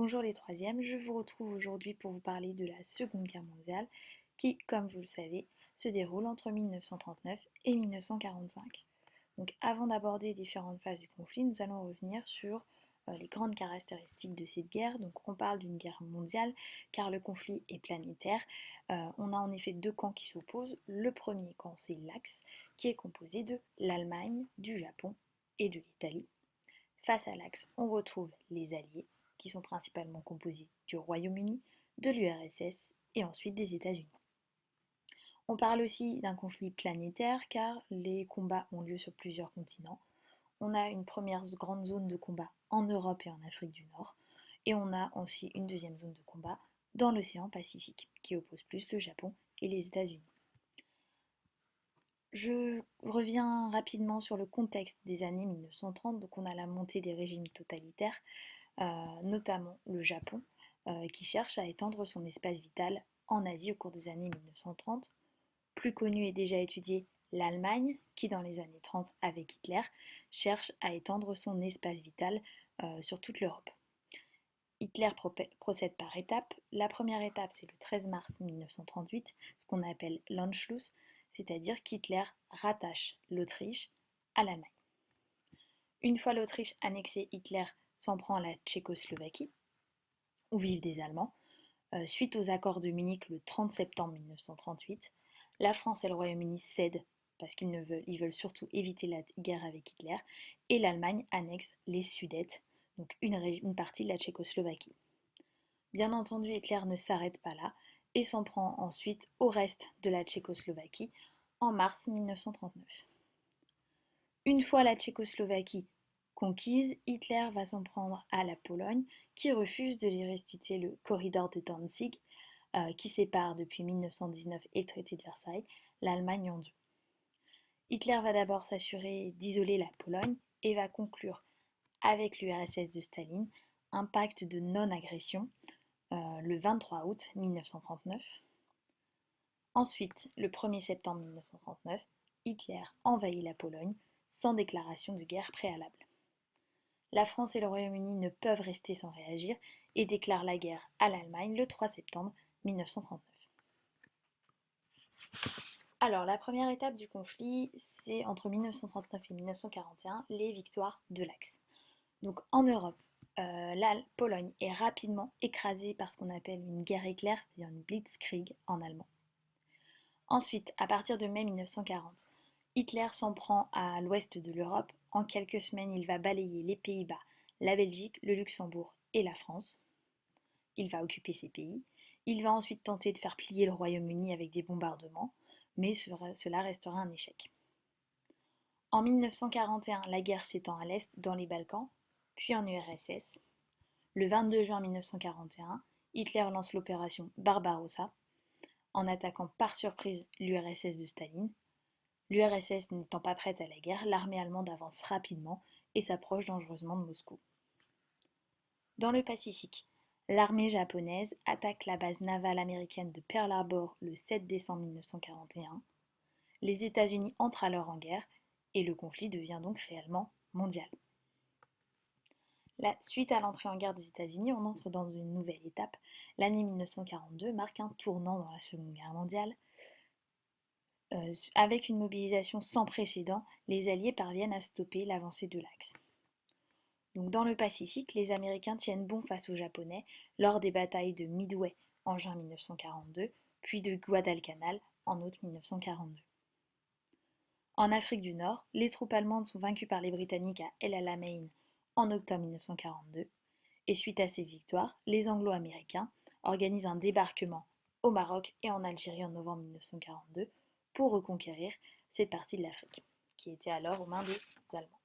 Bonjour les troisièmes, je vous retrouve aujourd'hui pour vous parler de la Seconde Guerre mondiale qui, comme vous le savez, se déroule entre 1939 et 1945. Donc avant d'aborder différentes phases du conflit, nous allons revenir sur les grandes caractéristiques de cette guerre. Donc on parle d'une guerre mondiale car le conflit est planétaire. On a en effet deux camps qui s'opposent. Le premier camp, c'est l'Axe, qui est composé de l'Allemagne, du Japon et de l'Italie. Face à l'Axe, on retrouve les Alliés, qui sont principalement composés du Royaume-Uni, de l'URSS et ensuite des États-Unis. On parle aussi d'un conflit planétaire car les combats ont lieu sur plusieurs continents. On a une première grande zone de combat en Europe et en Afrique du Nord, et on a aussi une deuxième zone de combat dans l'océan Pacifique, qui oppose plus le Japon et les États-Unis. Je reviens rapidement sur le contexte des années 1930. Donc on a la montée des régimes totalitaires, notamment le Japon, qui cherche à étendre son espace vital en Asie au cours des années 1930. Plus connu et déjà étudié, l'Allemagne, qui dans les années 30 avec Hitler, cherche à étendre son espace vital sur toute l'Europe. Hitler procède par étapes. La première étape, c'est le 13 mars 1938, ce qu'on appelle l'Anschluss, c'est-à-dire qu'Hitler rattache l'Autriche à l'Allemagne. Une fois l'Autriche annexée, Hitler s'en prend à la Tchécoslovaquie, où vivent des Allemands. Suite aux accords de Munich le 30 septembre 1938, la France et le Royaume-Uni cèdent parce qu'ils veulent surtout éviter la guerre avec Hitler, et l'Allemagne annexe les Sudètes, donc une partie de la Tchécoslovaquie. Bien entendu, Hitler ne s'arrête pas là et s'en prend ensuite au reste de la Tchécoslovaquie en mars 1939. Une fois la Tchécoslovaquie conquise, Hitler va s'en prendre à la Pologne, qui refuse de lui restituer le corridor de Danzig, qui sépare depuis 1919 et le traité de Versailles l'Allemagne en deux. Hitler va d'abord s'assurer d'isoler la Pologne et va conclure avec l'URSS de Staline un pacte de non-agression le 23 août 1939. Ensuite, le 1er septembre 1939, Hitler envahit la Pologne sans déclaration de guerre préalable. La France et le Royaume-Uni ne peuvent rester sans réagir et déclarent la guerre à l'Allemagne le 3 septembre 1939. Alors, la première étape du conflit, c'est entre 1939 et 1941, les victoires de l'Axe. Donc en Europe, la Pologne est rapidement écrasée par ce qu'on appelle une guerre éclair, c'est-à-dire une blitzkrieg en allemand. Ensuite, à partir de mai 1940, Hitler s'en prend à l'ouest de l'Europe. En quelques semaines, il va balayer les Pays-Bas, la Belgique, le Luxembourg et la France. Il va occuper ces pays. Il va ensuite tenter de faire plier le Royaume-Uni avec des bombardements, mais cela restera un échec. En 1941, la guerre s'étend à l'est dans les Balkans, puis en URSS. Le 22 juin 1941, Hitler lance l'opération Barbarossa en attaquant par surprise l'URSS de Staline. L'URSS n'étant pas prête à la guerre, l'armée allemande avance rapidement et s'approche dangereusement de Moscou. Dans le Pacifique, l'armée japonaise attaque la base navale américaine de Pearl Harbor le 7 décembre 1941. Les États-Unis entrent alors en guerre et le conflit devient donc réellement mondial. Suite à l'entrée en guerre des États-Unis, on entre dans une nouvelle étape. L'année 1942 marque un tournant dans la Seconde Guerre mondiale. Avec une mobilisation sans précédent, les Alliés parviennent à stopper l'avancée de l'Axe. Donc, dans le Pacifique, les Américains tiennent bon face aux Japonais lors des batailles de Midway en juin 1942, puis de Guadalcanal en août 1942. En Afrique du Nord, les troupes allemandes sont vaincues par les Britanniques à El Alamein en octobre 1942, et suite à ces victoires, les Anglo-Américains organisent un débarquement au Maroc et en Algérie en novembre 1942 pour reconquérir cette partie de l'Afrique, qui était alors aux mains des Allemands.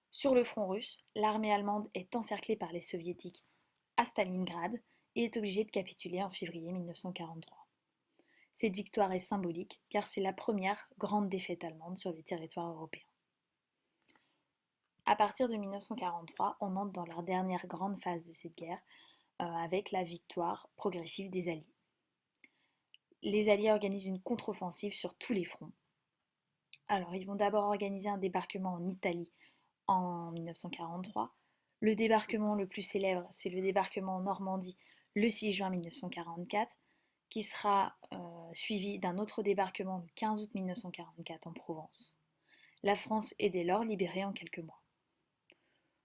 Sur le front russe, l'armée allemande est encerclée par les soviétiques à Stalingrad et est obligée de capituler en février 1943. Cette victoire est symbolique car c'est la première grande défaite allemande sur les territoires européens. À partir de 1943, on entre dans la dernière grande phase de cette guerre avec la victoire progressive des Alliés. Les Alliés organisent une contre-offensive sur tous les fronts. Alors, ils vont d'abord organiser un débarquement en Italie en 1943, Le débarquement le plus célèbre, c'est le débarquement en Normandie le 6 juin 1944, qui sera suivi d'un autre débarquement le 15 août 1944 en Provence. La France est dès lors libérée en quelques mois.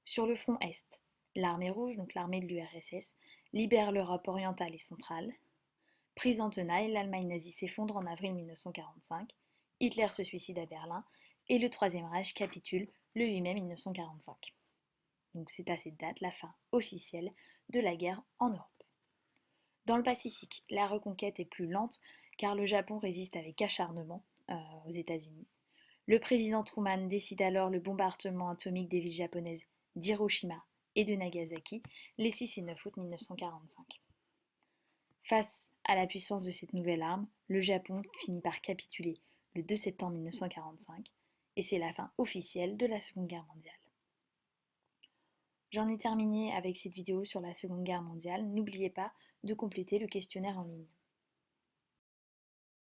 Sur le front Est, l'armée rouge, donc l'armée de l'URSS, libère l'Europe orientale et centrale. Prise en tenaille, l'Allemagne nazie s'effondre en avril 1945, Hitler se suicide à Berlin et le Troisième Reich capitule le 8 mai 1945. Donc c'est à cette date la fin officielle de la guerre en Europe. Dans le Pacifique, la reconquête est plus lente car le Japon résiste avec acharnement aux États-Unis. Le président Truman décide alors le bombardement atomique des villes japonaises d'Hiroshima et de Nagasaki les 6 et 9 août 1945. Face à la puissance de cette nouvelle arme, le Japon finit par capituler le 2 septembre 1945 et c'est la fin officielle de la Seconde Guerre mondiale. J'en ai terminé avec cette vidéo sur la Seconde Guerre mondiale. N'oubliez pas de compléter le questionnaire en ligne.